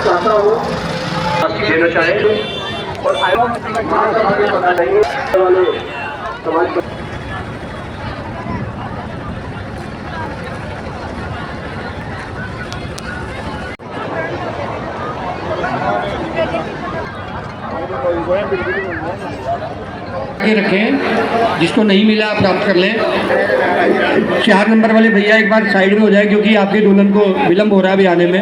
चाहता हूँ देना चाहेंगे और आगे बता देंगे वाले समाज आगे रखें, जिसको नहीं मिला आप प्राप्त कर लें। 4 नंबर वाले भैया एक बार साइड में हो जाए, क्योंकि आपके दुल्हन को विलंब हो रहा है अभी आने में।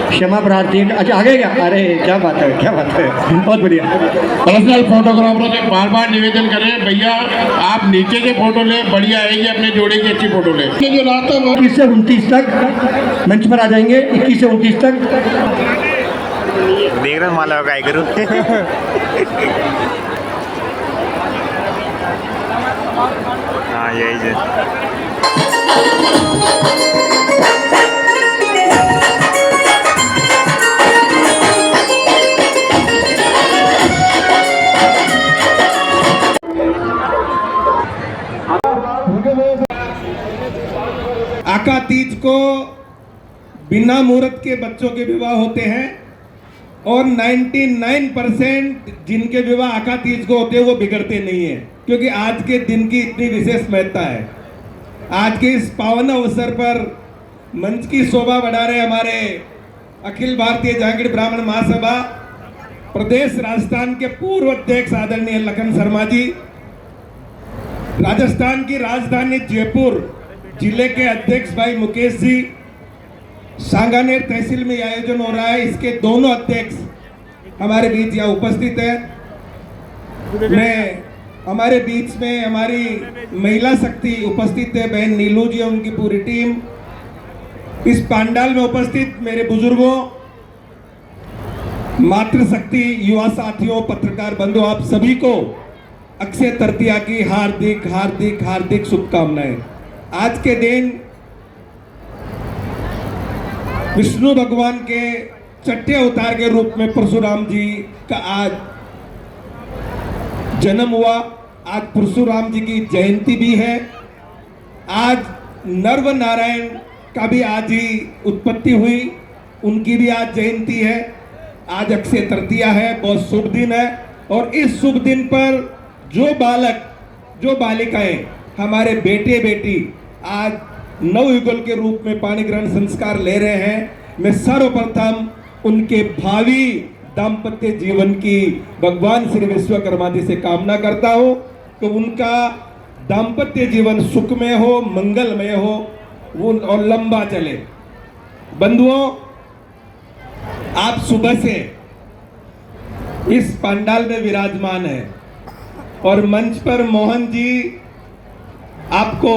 क्षमा प्रार्थी। अच्छा आगे क्या? अरे क्या बात है, क्या बात है, बहुत बढ़िया। पर्सनल फोटोग्राफरों से बार बार निवेदन करें, भैया आप नीचे से फोटो ले, बढ़िया आएगी, अपने जोड़े की अच्छी फोटो ले। जो रात है 21 से 29 तक मंच पर आ जाएंगे। 21 से 29 तक देख रहे माला का करूँ। हाँ यही है। आका तीज को बिना मुहूर्त के बच्चों के विवाह होते हैं और 99% जिनके विवाह आका तीज को होते हैं वो बिगड़ते नहीं है, क्योंकि आज के दिन की इतनी विशेष महत्ता है। आज के इस पावन अवसर पर मंच की शोभा बढ़ा रहे हमारे अखिल भारतीय जागृत ब्राह्मण महासभा प्रदेश राजस्थान के पूर्व अध्यक्ष आदरणीय लखन शर्मा जी, राजस्थान की राजधानी जयपुर जिले के अध्यक्ष भाई मुकेश जी, सांगानेर तहसील में आयोजन हो रहा है, इसके दोनों अध्यक्ष हमारे बीच यहाँ उपस्थित है। मैं हमारे बीच में हमारी महिला शक्ति उपस्थित है, बहन नीलू जी और उनकी पूरी टीम। इस पंडाल में उपस्थित मेरे बुजुर्गों, मातृशक्ति, युवा साथियों, पत्रकार बंधु, आप सभी को अक्षय तृतीया की हार्दिक हार्दिक हार्दिक शुभकामनाएं। आज के दिन विष्णु भगवान के छठे अवतार के रूप में परशुराम जी का आज जन्म हुआ। आज परशुराम जी की जयंती भी है। आज नर्व नारायण का भी आज ही उत्पत्ति हुई, उनकी भी आज जयंती है। आज अक्षय तृतीया है, बहुत शुभ दिन है। और इस शुभ दिन पर जो बालक, जो बालिकाएं, हमारे बेटे बेटी आज नवयुगल के रूप में पाणी ग्रहण संस्कार ले रहे हैं, मैं सर्वप्रथम उनके भावी दाम्पत्य जीवन की भगवान श्री विश्वकर्मा जी से कामना करता हूं कि उनका दाम्पत्य जीवन सुखमय हो, मंगलमय हो, वो और लंबा चले। बंधुओं, आप सुबह से इस पंडाल में विराजमान है और मंच पर मोहन जी आपको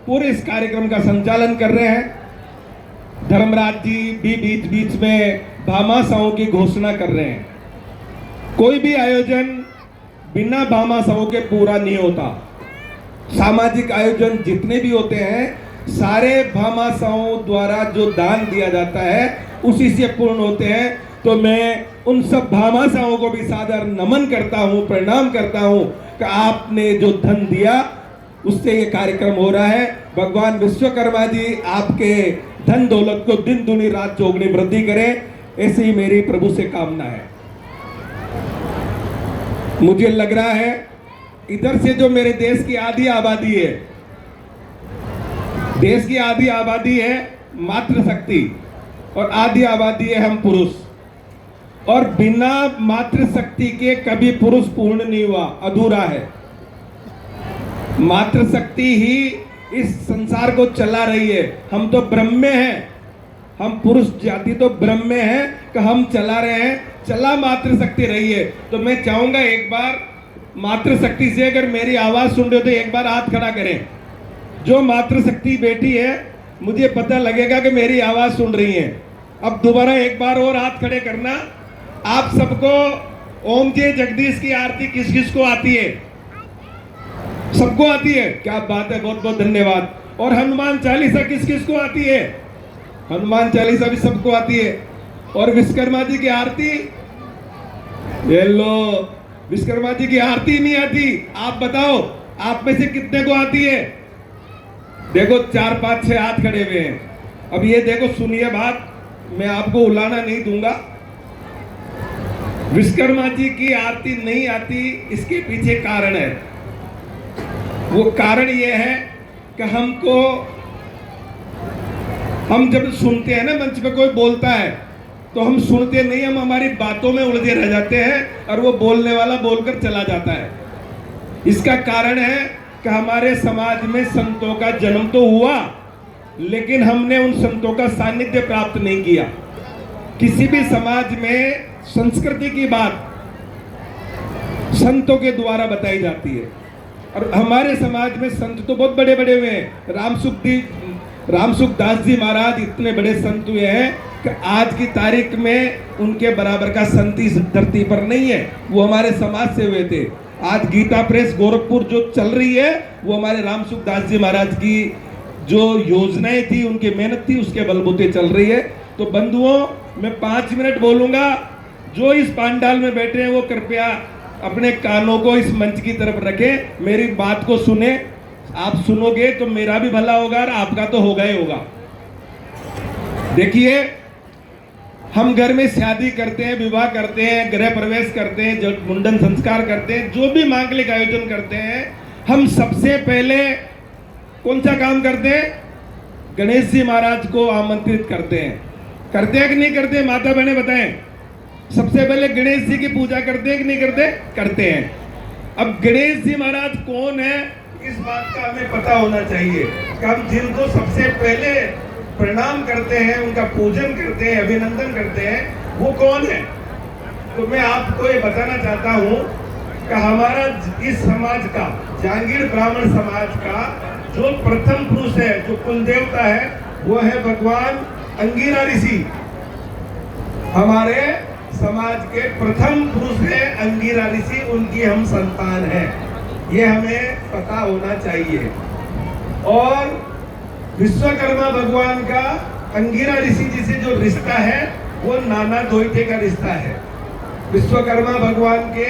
पूरे इस कार्यक्रम का संचालन कर रहे हैं। धर्मराज जी भी बीच बीच में भामाशाहों की घोषणा कर रहे हैं। कोई भी आयोजन बिना भामाशाहों के पूरा नहीं होता। सामाजिक आयोजन जितने भी होते हैं, सारे भामाशाहों द्वारा जो दान दिया जाता है उसी से पूर्ण होते हैं। तो मैं उन सब भामाशाहों को भी सादर नमन करता हूं, प्रणाम करता हूं कि आपने जो धन दिया उससे ये कार्यक्रम हो रहा है। भगवान विश्वकर्मा जी आपके धन दौलत को दिन दुनी रात चौगुनी वृद्धि करें, ऐसी ही मेरी प्रभु से कामना है। मुझे लग रहा है इधर से जो मेरे देश की आधी आबादी है, देश की आधी आबादी है मातृशक्ति और आधी आबादी है हम पुरुष। और बिना मातृशक्ति के कभी पुरुष पूर्ण नहीं हुआ, अधूरा है। मातृशक्ति ही इस संसार को चला रही है। हम तो ब्रह्म में हैं, हम पुरुष जाति तो ब्रह्म में है कि हम चला रहे हैं, चला मातृशक्ति रही है। तो मैं चाहूंगा एक बार मातृशक्ति से अगर मेरी आवाज सुन रहे हो तो एक बार हाथ खड़ा करें। जो मातृशक्ति बेटी है, मुझे पता लगेगा कि मेरी आवाज सुन रही है। अब दोबारा एक बार और हाथ खड़े करना। आप सबको ओम जय जगदीश की आरती किस किस को आती है? सबको आती है, क्या बात है, बहुत बहुत धन्यवाद। और हनुमान चालीसा किस किस को आती है? हनुमान चालीसा भी सबको आती है। और विश्वकर्मा जी की आरती, ये लो, विश्वकर्मा जी की आरती नहीं आती। आप बताओ, आप में से कितने को आती है? देखो 4 5 6 हाथ खड़े हुए हैं। अब ये देखो, सुनिए बात, मैं आपको उलाना नहीं दूंगा, विश्वकर्मा जी की आरती नहीं आती, इसके पीछे कारण है। वो कारण ये है कि हम जब सुनते हैं ना, मंच पे कोई बोलता है तो हम सुनते नहीं, हम हमारी बातों में उलझे रह जाते हैं और वो बोलने वाला बोलकर चला जाता है। इसका कारण है कि हमारे समाज में संतों का जन्म तो हुआ, लेकिन हमने उन संतों का सानिध्य प्राप्त नहीं किया। किसी भी समाज में संस्कृति की बात संतों के द्वारा बताई जाती है, और हमारे समाज में संत तो बहुत बड़े बड़े हुए हैं। रामसुख दास जी महाराज इतने बड़े संत हुए हैं कि आज की तारीख में उनके बराबर का संत इस धरती पर नहीं है। वो हमारे समाज से हुए थे। आज गीता प्रेस गोरखपुर जो चल रही है, वो हमारे रामसुख दास जी महाराज की जो योजनाएं थी, उनकी मेहनत थी, उसके बलबूते चल रही है। तो बंधुओं, मैं 5 मिनट बोलूंगा। जो इस पांडाल में बैठे हैं वो कृपया अपने कानों को इस मंच की तरफ रखें, मेरी बात को सुने। आप सुनोगे तो मेरा भी भला होगा और आपका तो होगा ही होगा। देखिए, हम घर में शादी करते हैं, विवाह करते हैं, गृह प्रवेश करते हैं, जो मुंडन संस्कार करते हैं, जो भी मांगलिक आयोजन करते हैं, हम सबसे पहले कौन सा काम करते हैं? गणेश जी महाराज को आमंत्रित करते हैं। करते हैं कि नहीं करते? माता बहने बताएं। सबसे पहले गणेश जी की पूजा करते हैं कि नहीं करते? करते हैं। अब गणेश जी महाराज कौन है, इस बात का हमें पता होना चाहिए कि हम जिनको सबसे पहले प्रणाम करते हैं, उनका पूजन करते हैं, अभिनंदन करते हैं, वो कौन है? तो मैं आपको ये बताना चाहता हूँ कि हमारा इस समाज का, जांगीर ब्राह्मण समाज का जो प्रथम पुरुष है, जो कुल देवता है, वो है भगवान अंगिरा ऋषि। हमारे समाज के प्रथम पुरुष है अंगिरा ऋषि, उनकी हम संतान हैं, ये हमें पता होना चाहिए। और विश्वकर्मा भगवान का अंगिरा ऋषि जी से जो रिश्ता है, वो नाना द्वैते का रिश्ता है। विश्वकर्मा भगवान के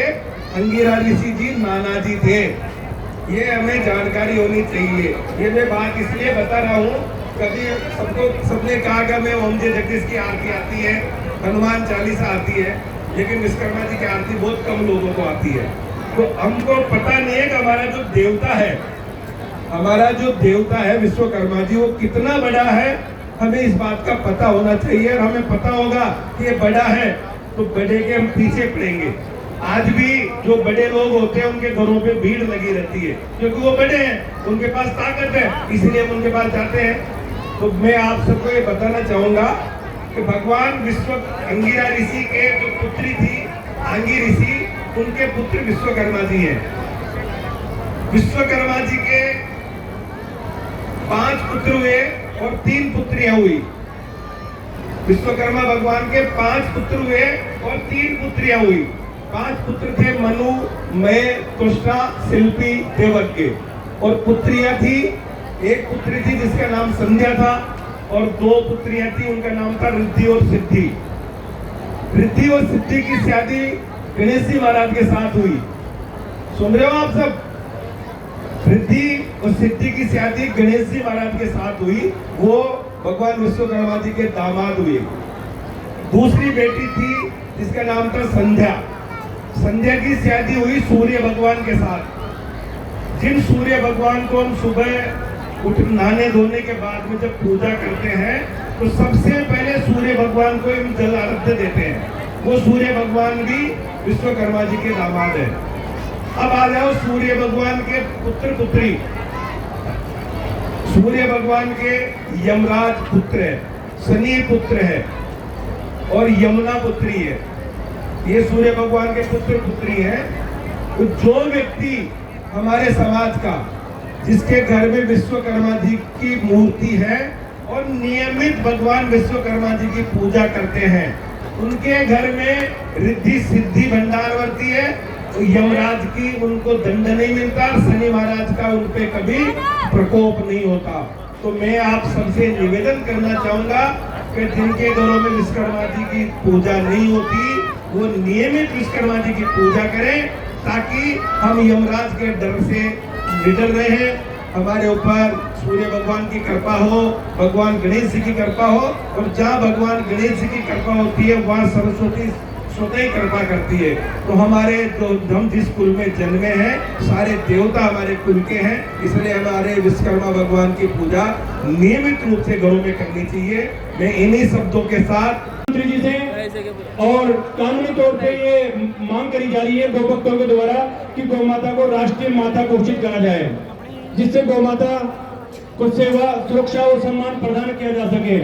अंगिरा ऋषि जी नाना जी थे, ये हमें जानकारी होनी चाहिए। ये मैं बात इसलिए बता रहा हूँ, कभी सबने कहा कि मैं ओम जय जगदीश की आरती आती है, हनुमान चालीसा आती है, लेकिन विश्वकर्मा जी की आरती बहुत कम लोगों को आती है। तो हमको पता नहीं है कि हमारा जो देवता है विश्वकर्मा जी, वो कितना बड़ा है, हमें इस बात का पता होना चाहिए। और हमें पता होगा कि ये बड़ा है तो बड़े के हम पीछे पड़ेंगे। आज भी जो बड़े लोग होते हैं, उनके घरों पे भीड़ लगी रहती है, क्योंकि वो बड़े हैं, उनके पास ताकत है, इसलिए हम उनके पास जाते हैं। तो मैं आप सबको ये बताना चाहूंगा कि भगवान अंगिरा ऋषि के जो पुत्री थी आंगी ऋषि, उनके पुत्र विश्वकर्मा जी हैं। विश्वकर्मा जी के 5 पुत्र हुए और 3 पुत्रियां हुई। विश्वकर्मा भगवान के 5 पुत्र हुए और 3 पुत्रियां हुई। 5 पुत्र थे मनु, मय, तुष्टा, शिल्पी, देवज्ञ, और पुत्रियां थी, एक पुत्री थी जिसका नाम संध्या था, और 2 पुत्रियां थी, उनका नाम था रिद्धि और सिद्धि। रिद्धि और सिद्धि की शादी गणेश जी महाराज के साथ हुई। सुन रहे हो आप सब? रिद्धि और सिद्धि की शादी गणेश जी महाराज के साथ हुई, वो भगवान विश्वकर्मा जी के दामाद हुए। दूसरी बेटी थी जिसका नाम था संध्या। संध्या की शादी हुई सूर्य भगवान के साथ। जिन सूर्य भगवान को हम सुबह नहाने धोने के बाद में जब पूजा करते हैं, तो सबसे पहले सूर्य भगवान को हम जल आराध्य देते हैं। वो सूर्य भगवान भी विश्वकर्मा जी के दामाद है। अब आ जाओ सूर्य भगवान के पुत्र पुत्री। सूर्य भगवान के यमराज पुत्र है, शनि पुत्र है और यमुना पुत्री है। ये सूर्य भगवान के पुत्र पुत्री है। तो जो व्यक्ति हमारे समाज का, जिसके घर में विश्वकर्मा जी की मूर्ति है और नियमित भगवान विश्वकर्मा जी की पूजा करते हैं, उनके घर में रिद्धि सिद्धि भंडार बढ़ती है। तो यमराज की उनको दंड नहीं मिलता, शनि महाराज का उन पे कभी प्रकोप नहीं होता। तो मैं आप सबसे निवेदन करना चाहूंगा कि जिनके घरों में विश्वकर्मा जी की पूजा नहीं होती, वो नियमित विश्वकर्मा जी की पूजा करें, ताकि हम यमराज के डर से निडर रहे, हमारे ऊपर सूर्य भगवान की कृपा हो, भगवान गणेश जी की कृपा हो। और जहाँ भगवान गणेश जी की कृपा होती है, वहाँ सरस्वती स्वतः ही कृपा करती है। तो हमारे जो हम जिस कुल में जन्मे हैं सारे देवता हमारे कुल के हैं, इसलिए हमारे विश्वकर्मा भगवान की पूजा नियमित रूप से घरों में करनी चाहिए। मैं इन्हीं शब्दों के साथ मंत्री जी से और कानूनी तौर पे ये मांग करी जा रही है गौ भक्तों के द्वारा कि गौ माता को राष्ट्रीय माता घोषित करा जाए, जिससे गौ माता को सेवा, सुरक्षा और सम्मान प्रदान किया जा सके।